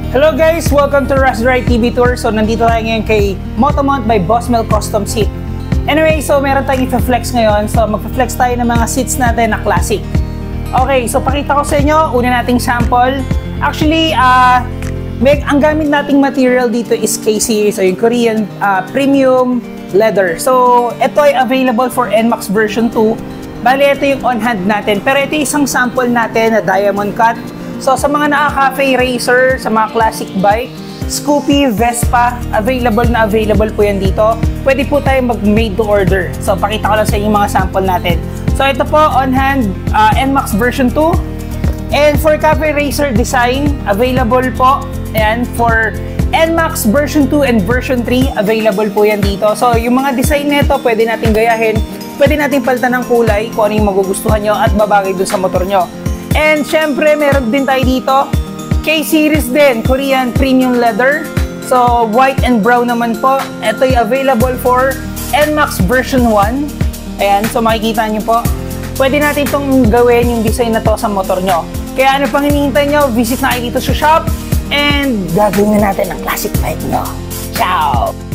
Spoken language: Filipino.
Hello guys! Welcome to Russ Ride TV Tour. So nandito tayo ngayon kay Motomount by Boss Mel Custom Seat. Anyway, so meron tayong i-flex ngayon. So magpa-flex tayo ng mga seats natin na classic. Okay, so pakita ko sa inyo, una nating sample. Actually, ang gamit nating material dito is K-Series, so yung Korean premium leather. So ito ay available for NMAX version 2. Bali, ito yung on-hand natin. Pero ito isang sample natin na diamond cut. So, sa mga naka-cafe racer, sa mga classic bike, Scoopy, Vespa, available po yan dito. Pwede po tayo mag-made to order. So, pakita ko lang sa inyo yung mga sample natin. So, ito po, on-hand, NMAX version 2. And for cafe racer design, available po. Ayan, for NMAX version 2 and version 3, available po yan dito. So, yung mga design nito, pwede natin gayahin. Pwede natin palitan ng kulay kung ano yung magugustuhan nyo at babagay dun sa motor nyo. And syempre, meron din tayo dito, K-Series din, Korean premium leather. So, white and brown naman po. Ito'y available for NMAX version 1. Ayan, so makikita nyo po. Pwede natin itong gawin yung design na to sa motor nyo. Kaya ano pang hinihintay nyo, visit na kayo dito sa shop and gagawin na natin ang classic bike nyo. Ciao!